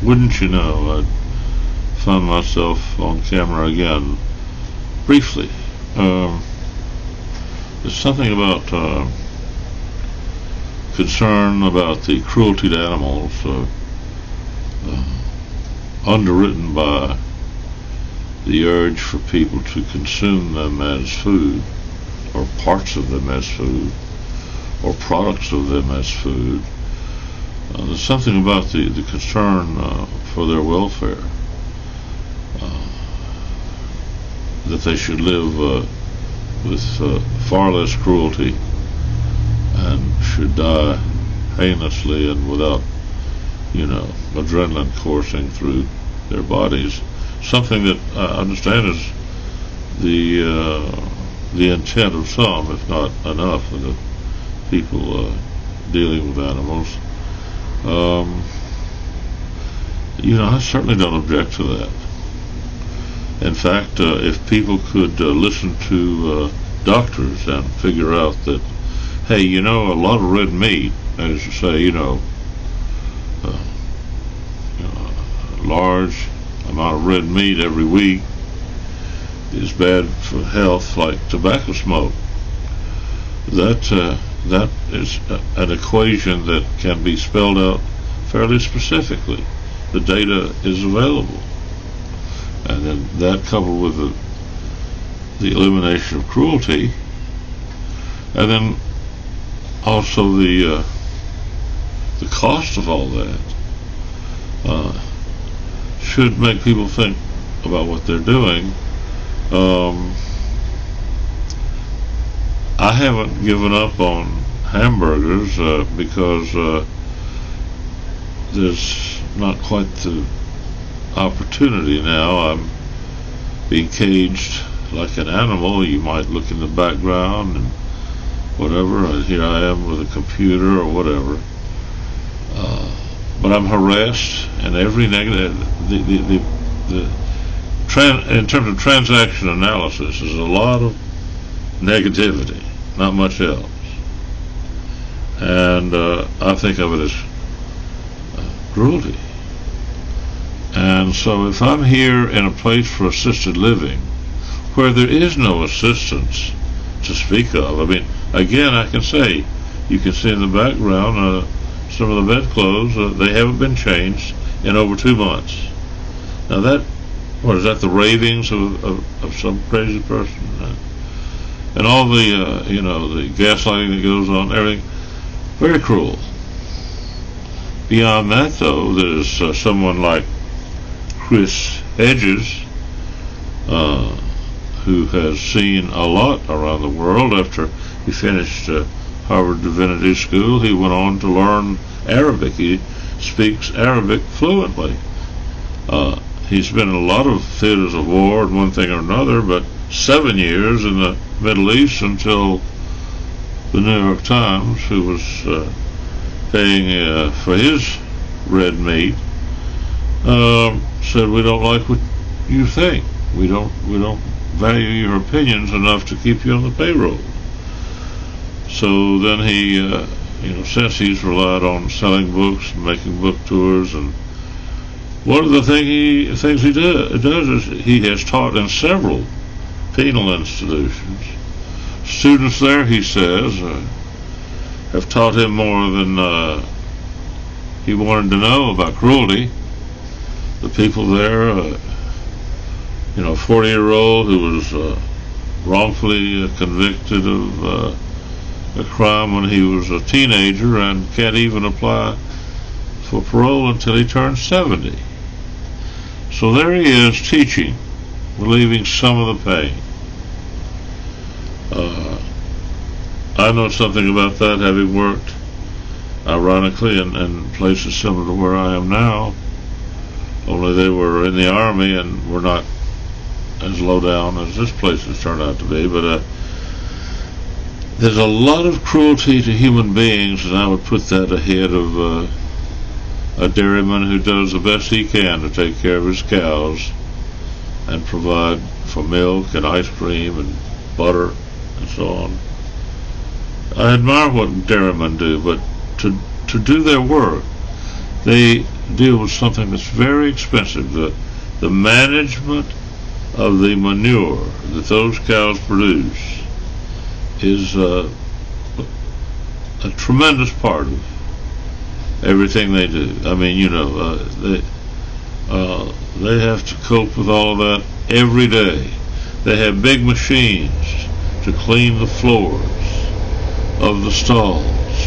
wouldn't you know, I found myself on camera again, briefly. There's something about concern about the cruelty to animals, underwritten by the urge for people to consume them as food, or parts of them as food, or products of them as food. There's something about the concern for their welfare, that they should live with far less cruelty and should die painlessly and without, adrenaline coursing through their bodies. Something that I understand is the intent of some, if not enough, of the people dealing with animals. I certainly don't object to that. In fact, if people could listen to doctors and figure out that, hey, a lot of red meat, that is to say, a large amount of red meat every week is bad for health, like tobacco smoke. That is an equation that can be spelled out fairly specifically. The data is available, and then that coupled with the elimination of cruelty, and then also the cost of all that, should make people think about what they're doing. I haven't given up on hamburgers because there's not quite the opportunity now. I'm being caged like an animal. You might look in the background and whatever, and here I am with a computer or whatever. But I'm harassed, and every negative, in terms of transaction analysis, there's a lot of negativity, not much else. And I think of it as cruelty. And so if I'm here in a place for assisted living where there is no assistance to speak of, I mean, again, I can say, you can see in the background some of the bedclothes, they haven't been changed in over 2 months. Now what is that, the ravings of some crazy person? And all the, the gaslighting that goes on, everything, very cruel. Beyond that, though, there's someone like Chris Hedges, who has seen a lot around the world. After he finished Harvard Divinity School, he went on to learn Arabic. He speaks Arabic fluently. He's been in a lot of theaters of war and one thing or another, but 7 years in the Middle East until the New York Times, who was paying for his red meat, said, we don't like what you think. We don't value your opinions enough to keep you on the payroll. So then he, since he's relied on selling books and making book tours, and one of the things he does is he has taught in several penal institutions. Students there, he says, have taught him more than he wanted to know about cruelty. The people there, a 40-year-old who was wrongfully convicted of a crime when he was a teenager and can't even apply for parole until he turns 70. So there he is teaching, relieving some of the pain. I know something about that, having worked, ironically, in places similar to where I am now, only they were in the Army and were not as low down as this place has turned out to be. But there's a lot of cruelty to human beings, and I would put that ahead of a dairyman who does the best he can to take care of his cows and provide for milk and ice cream and butter and so on. I admire what dairymen do, but to do their work, they deal with something that's very expensive. The management of the manure that those cows produce is a tremendous part of everything they do. I mean, they have to cope with all of that every day. They have big machines to clean the floors of the stalls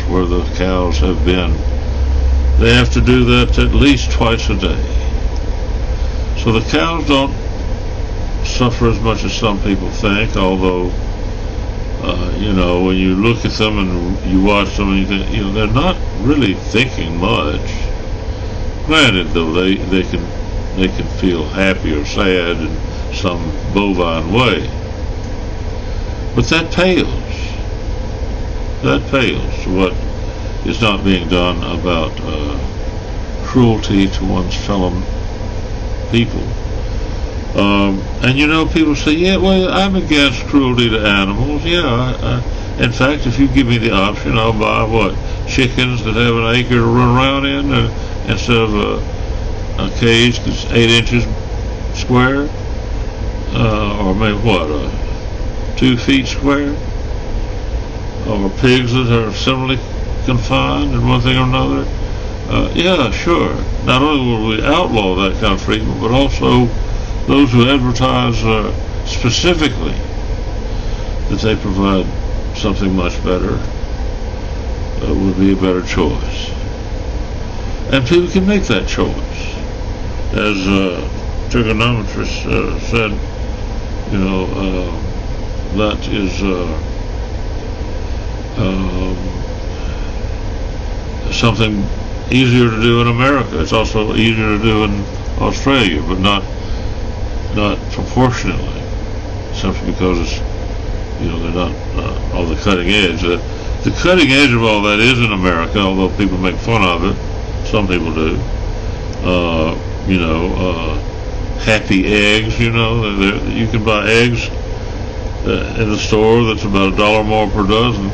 where the cows have been. They have to do that at least twice a day. So the cows don't suffer as much as some people think, although when you look at them and you watch them, and you think, they're not really thinking much. Granted, though, they can feel happy or sad in some bovine way, but that pales to what is not being done about cruelty to one's fellow people. And people say, yeah, well, I'm against cruelty to animals. Yeah, in fact, if you give me the option, I'll buy chickens that have an acre to run around in instead of a cage that's 8 inches square, or maybe 2 feet square, or pigs that are similarly confined in one thing or another. Yeah, sure. Not only will we outlaw that kind of treatment, but also those who advertise specifically that they provide something much better would be a better choice. And people can make that choice. As trigonometrists said, that is something easier to do in America. It's also easier to do in Australia, but not proportionately, simply because it's, they're not on the cutting edge. The cutting edge of all that is in America, although people make fun of it. Some people do. Happy eggs. You can buy eggs in the store that's about $1 more per dozen,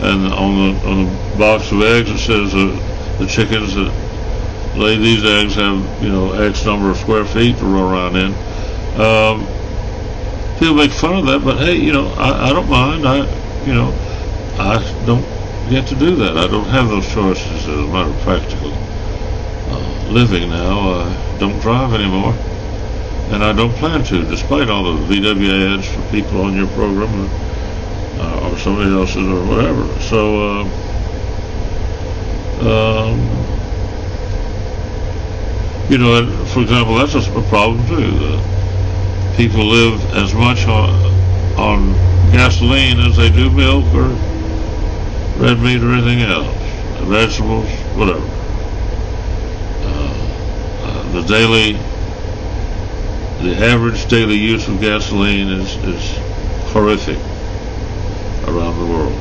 and on the box of eggs it says the chickens that lay these eggs have X number of square feet to run around in. People make fun of that, but hey, I don't mind. I don't get to do that. I don't have those choices as a matter of practical living now. I don't drive anymore, and I don't plan to, despite all the VW ads for people on your program or somebody else's or whatever. So, for example, that's a problem too. People live as much on gasoline as they do milk or red meat or anything else, vegetables, whatever. The average daily use of gasoline is horrific around the world,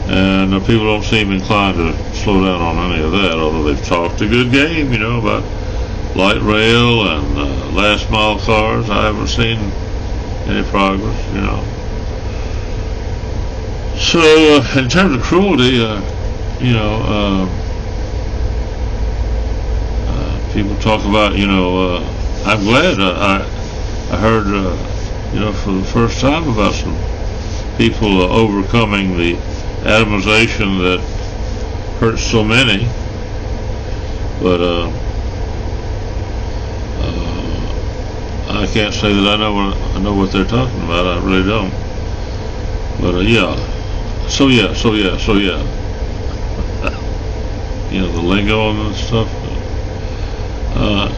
and people don't seem inclined to slow down on any of that, although they've talked a good game, about light rail and last mile cars. I haven't seen any progress, So in terms of cruelty, people talk about, I'm glad I heard, for the first time about some people overcoming the atomization that hurts so many, but I can't say that I know what they're talking about. I really don't. But so yeah. The lingo and stuff.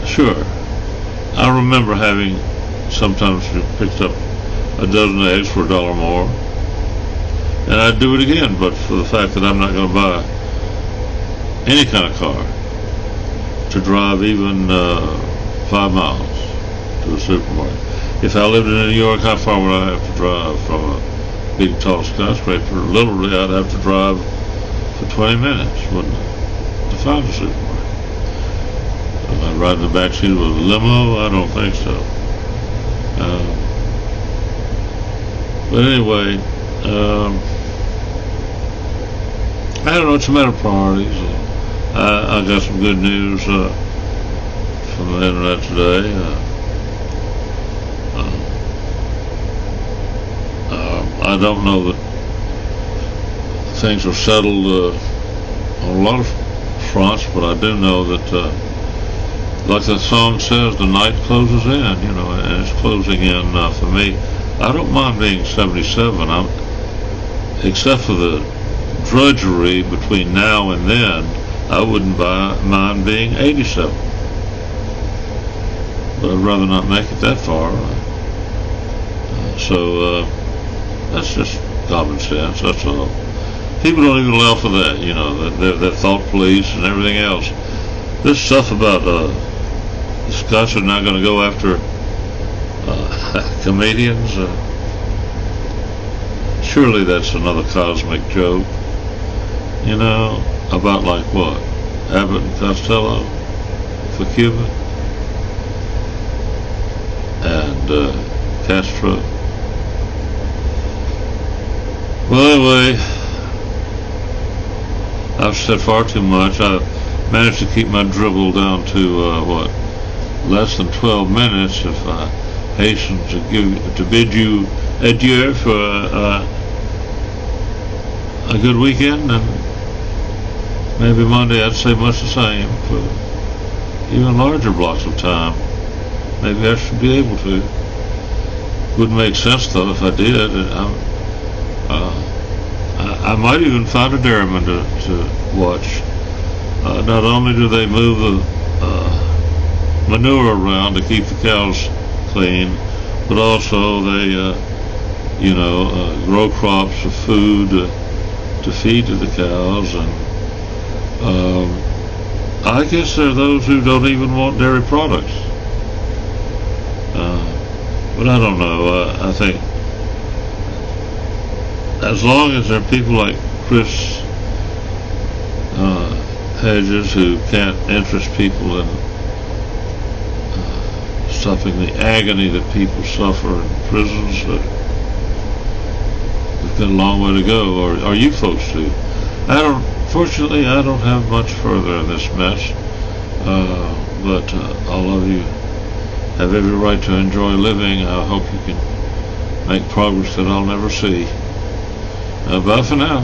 Sure. I remember having sometimes picked up a dozen eggs for $1 more, and I'd do it again, but for the fact that I'm not going to buy any kind of car to drive even 5 miles to the supermarket. If I lived in New York, how far would I have to drive from a big tall skyscraper? Literally, I'd have to drive for 20 minutes, wouldn't I, to find a supermarket. I'd ride in the back seat of a limo? I don't think so. But anyway, I don't know, it's a matter of priorities. I got some good news from the internet today. I don't know that things are settled on a lot of fronts, but I do know that, like the song says, the night closes in, and it's closing in for me. I don't mind being 77, except for the drudgery between now and then. I wouldn't mind being 87, but I'd rather not make it that far. So that's just common sense, that's all. People don't even allow for that, that thought police and everything else. This stuff about the Scots are not going to go after comedians, surely that's another cosmic joke, about like what? Abbott and Costello for Cuba? And Castro? Well, anyway, I've said far too much. I managed to keep my dribble down to, less than 12 minutes. If I hasten to bid you adieu for a good weekend, and maybe Monday I'd say much the same for even larger blocks of time. Maybe I should be able to. Wouldn't make sense though if I did. I might even find a dairyman to watch. Not only do they move the manure around to keep the cows clean, but also they, grow crops of food to feed to the cows. And I guess there are those who don't even want dairy products. But I don't know. I think as long as there are people like Chris Hedges who can't interest people in stopping the agony that people suffer in prisons, we've got a long way to go, or you folks do. Fortunately, I don't have much further in this mess, but all of you have every right to enjoy living. I hope you can make progress that I'll never see. Bye for now.